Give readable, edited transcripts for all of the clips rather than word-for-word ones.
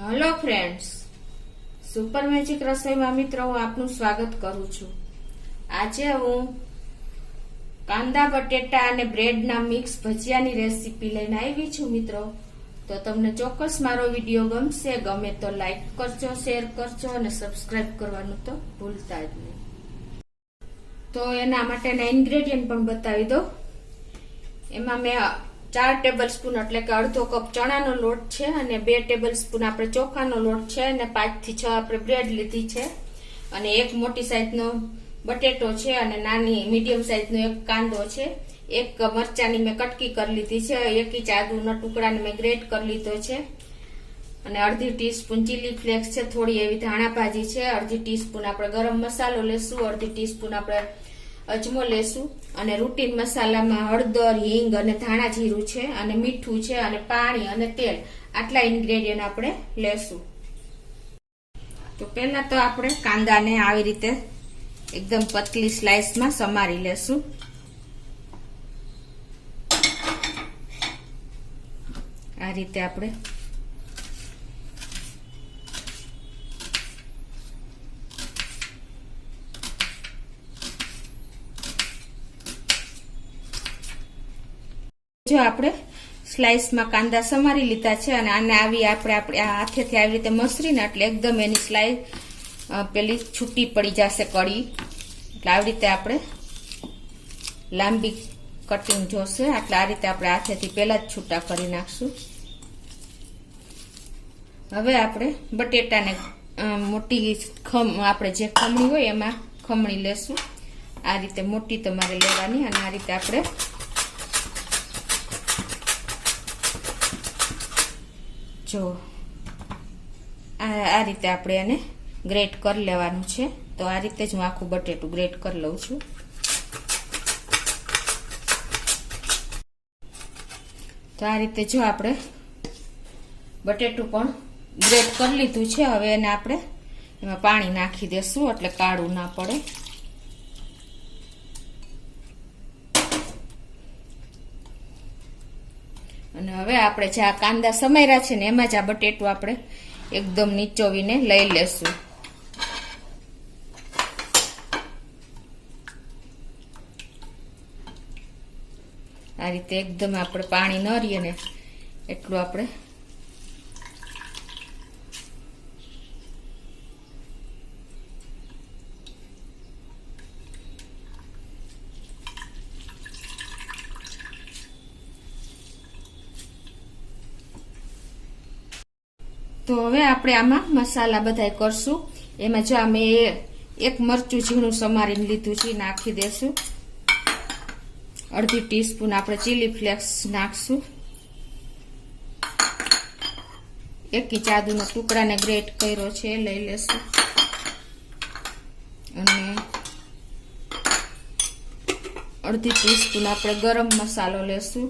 Hello friends, super magic રસોઈમાં મિત્રો હું આપનું સ્વાગત કરું છું. આજે હું કાંદા બટેટા અને બ્રેડના મિક્સ ભજીયાની રેસીપી લઈને આવી છું મિત્રો. તો તમને ચોક્કસ મારો વિડીયો ગમશે. ગમે તો લાઈક કરજો, શેર કરજો અને સબસ્ક્રાઇબ કરવાનું તો ભૂલતા જ નહીં. તો એના માટેના ઇન્ગ્રેડિયન્ટ પણ બતાવી દો. એમાં મેં 4 ટેબલ સ્પૂન એટલે કે અડધો કપ ચણાનો લોટ છે અને 2 ટેબલ સ્પૂન આપણે ચોખાનો લોટ છે અને 5 થી 6 આપણે બ્રેડ લીધી છે અને એક મોટી સાઈઝનો બટેટો છે અને નાની મીડિયમ સાઈઝનો એક કાંદો છે. એક મરચાની મેં કટકી કરી લીધી છે. 1 ઇંચ આદુના ટુકડાને મેં ગ્રેટ કરી લીધો છે અને અડધી ટીસ્પૂન ચીલી ફ્લેક્સ છે. થોડી એવી ધાણા ભાજી છે. અડધી ટીસ્પૂન આપણે ગરમ મસાલો લેશું. અડધી ટીસ્પૂન આપણે અજમો લેશું અને રૂટીન મસાલામાં હળદર, હિંગ અને ધાણા જીરું છે અને મીઠું છે અને પાણી અને તેલ, આટલા ઇન્ગ્રેડિયન્ટ આપણે લેશું. તો પહેલા તો આપણે કાંદાને આવી રીતે એકદમ પતલી સ્લાઇસમાં સમારી લેશું. આ રીતે આપણે જો આપણે સ્લાઇસમાં કાંદા સમારી લીધા છે અને આને આવી આપણે હાથેથી આવી રીતે મસરીને એટલે એકદમ એની સ્લાઇસ પેલી છૂટી પડી જશે કળી. એટલે આવી રીતે આપણે લાંબી કટિંગ જોશે. એટલે આ રીતે આપણે હાથેથી પહેલા જ છૂટા કરી નાખશું. હવે આપણે બટેટાને મોટી આપણે જે ખમણી હોય એમાં ખમણી લેશું. આ રીતે મોટી તમારે લેવાની અને આ રીતે આપણે જો આ રીતે આપણે એને ગ્રેટ કરી લેવાનું છે. તો આ રીતે જ હું આખું બટેટું ગ્રેટ કરી લઉં છું. તો આ રીતે જો આપણે બટેટું પણ ગ્રેટ કરી લીધું છે. હવે એને આપણે એમાં પાણી નાખી દેશું એટલે કાળું ના પડે. અને હવે આપણે જે આ કાંદા સમાર્યા છે ને એમાં જ આ બટેટું આપણે એકદમ નીચોવીને લઈ લેશું. આ રીતે એકદમ આપણે પાણી ન રહીએ ને એટલું આપણે તો હવે આપણે આમાં મસાલા બધા કરશું. એમાં જો અમે એક મરચું ઝીણું સમારીને લીધું છે નાખી દેશું. અડધી ટીસ્પૂન આપણે ચીલી ફ્લેક્સ નાખશું. 1 ઇંચ આદુના ટુકડાને ગ્રેટ કર્યો છે લઈ લેશું અને અડધી ટીસ્પૂન આપણે ગરમ મસાલો લેશું.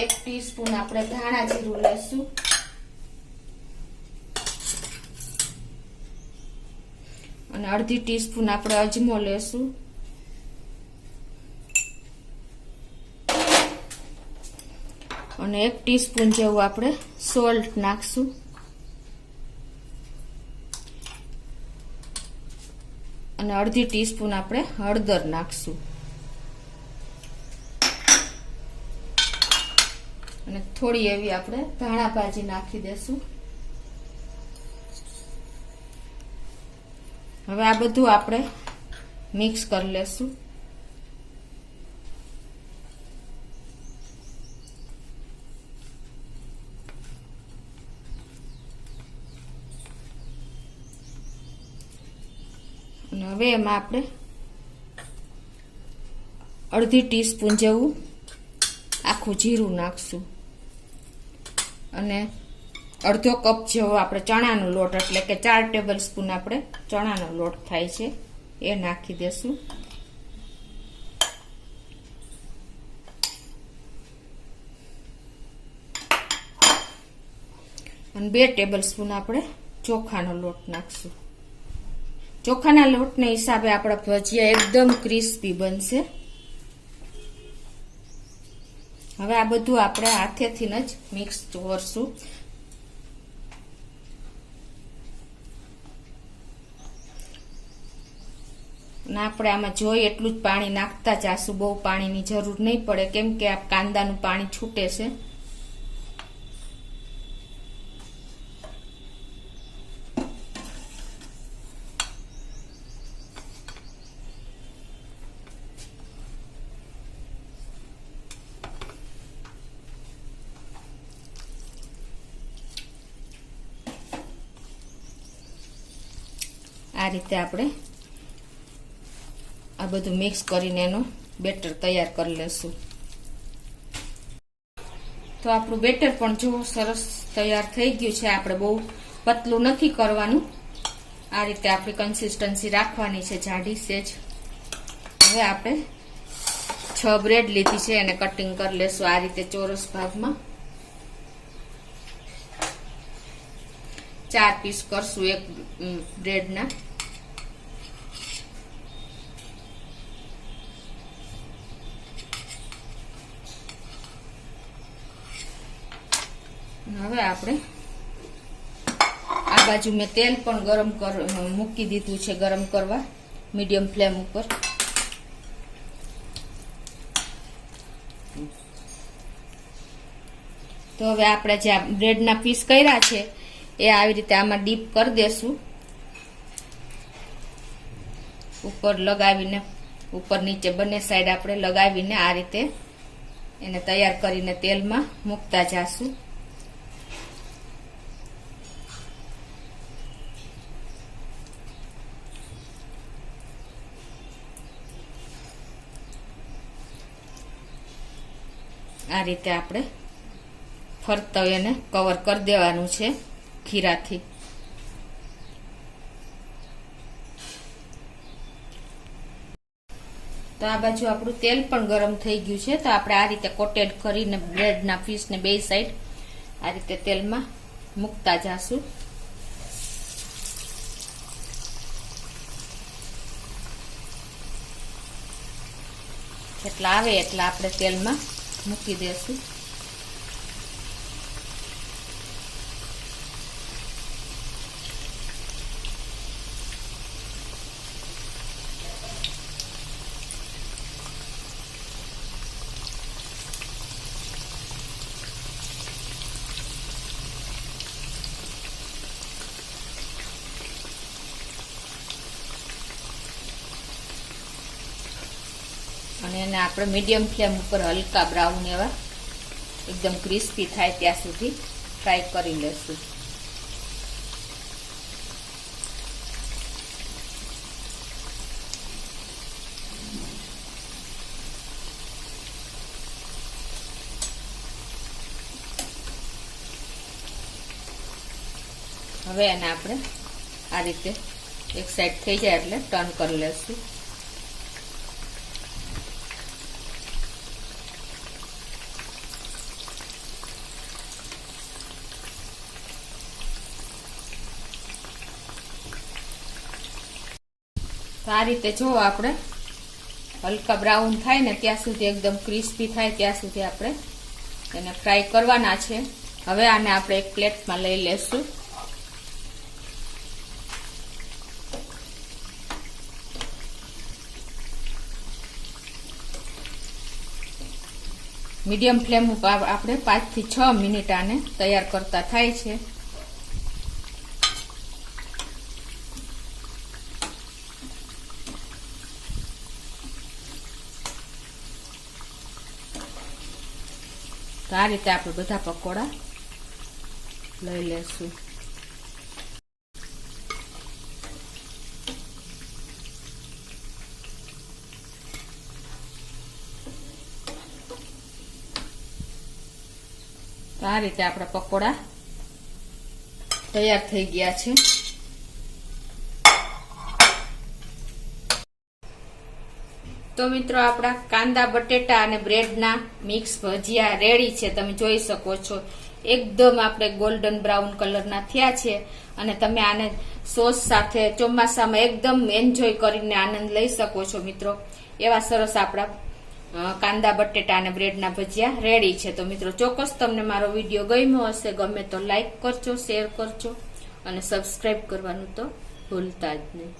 1 ટીસ્પૂન આપણે ધાણા જીરું લેશું અને અડધી ટીસ્પૂન આપણે અજમો લેશું અને 1 ટીસ્પૂન જેવું આપણે સોલ્ટ નાખશું અને અડધી ટીસ્પૂન આપણે હળદર નાખશું અને થોડી એવી આપણે ધાણા ભાજી નાખી દેશું. હવે આ બધું આપણે મિક્સ કરી લેશું. અને હવે એમાં આપણે અડધી ટીસ્પૂન જેવું આખું જીરું નાખશું અને અડધો કપ જેવો આપણે ચણાનો લોટ એટલે કે 4 ટેબલ સ્પૂન આપણે ચણાનો લોટ થાય છે એ નાખી દેશું. અને 2 ટેબલ સ્પૂન આપણે ચોખાનો લોટ નાખશું. ચોખાના લોટને હિસાબે આપણા ભજીયા એકદમ ક્રિસ્પી બનશે. હવે આ બધું આપણે હાથેથી જ મિક્સ કરશું. અને આપણે આમાં જોઈએ એટલું જ પાણી નાખતા જાશું. બહુ પાણીની જરૂર નહીં પડે, કેમ કે આ કાંદાનું પાણી છૂટે છે. આ રીતે આપણે આ બધું મિક્સ કરીને એનો બેટર તૈયાર કરી લેશું. તો આપણું બેટર પણ જો સરસ તૈયાર થઈ ગયું છે. આપણે બહુ પતલું નથી કરવાનું, આ રીતે આપણી કન્સિસ્ટન્સી રાખવાની છે, જાડી સેજ. હવે આપણે 6 બ્રેડ લીધી છે, એને કટિંગ કરી લેશું આ રીતે ચોરસ ભાગમાં. 4 પીસ કરશું એક બ્રેડના. હવે આપણે આ બાજુ મેં તેલ પણ મૂકી દીધું છે ગરમ કરવા મીડિયમ ફ્લેમ ઉપર. તો હવે આપણે જે બ્રેડના પીસ કર્યા છે એ આવી રીતે આમાં ડીપ કરી દેશું. ઉપર લગાવીને, ઉપર નીચે બંને સાઈડ આપણે લગાવીને આ રીતે એને તૈયાર કરીને તેલમાં મૂકતા જાશું. આ રીતે આપણે ફરતા એને કવર કરી દેવાનું છે ખીરાથી. તો આ બાજુ આપણું તેલ પણ ગરમ થઈ ગયું છે. તો આપણે આ રીતે કોટેડ કરીને બ્રેડના પીસને બે સાઈડ આ રીતે તેલમાં મૂકતા જાશું. જેટલા આવે એટલા આપણે તેલમાં મૂકી દેશું. અને એને આપણે મીડિયમ ફ્લેમ ઉપર હલકા બ્રાઉન એવા એકદમ ક્રિસ્પી થાય ત્યાં સુધી ફ્રાય કરી લેશું. હવે એને આપણે આ રીતે એક સાઈડ થઈ જાય એટલે ટર્ન કરી લેશું. આ રીતે જો આપણે હલકા બ્રાઉન થાય ને ત્યાં સુધી, એકદમ ક્રિસ્પી થાય ત્યાં સુધી આપણે એને ફ્રાય કરવાના છે. હવે આને આપણે એક પ્લેટમાં લઈ લેશું. મીડિયમ ફ્લેમ ઉપર આપણે 5 થી 6 મિનિટ આને તૈયાર કરતા થાય છે. તો આ રીતે આપણે બધા પકોડા લઈ લેશું. તો આ રીતે આપણા પકોડા તૈયાર થઈ ગયા છે. તો મિત્રો આપણા કાંદા બટેટા અને બ્રેડના મિક્સ ભજીયા રેડી છે. તમે જોઈ શકો છો એકદમ આપણે ગોલ્ડન બ્રાઉન કલરના થયા છે. અને તમે આને સોસ સાથે ચોમાસામાં એકદમ એન્જોય કરીને આનંદ લઈ શકો છો મિત્રો. એવા સરસ આપણા કાંદા બટેટા અને બ્રેડના ભજીયા રેડી છે. તો મિત્રો ચોક્કસ તમને મારો વિડીયો ગમ્યો હશે. ગમે તો લાઈક કરજો, શેર કરજો અને સબસ્ક્રાઈબ કરવાનું તો ભૂલતા જ નહીં.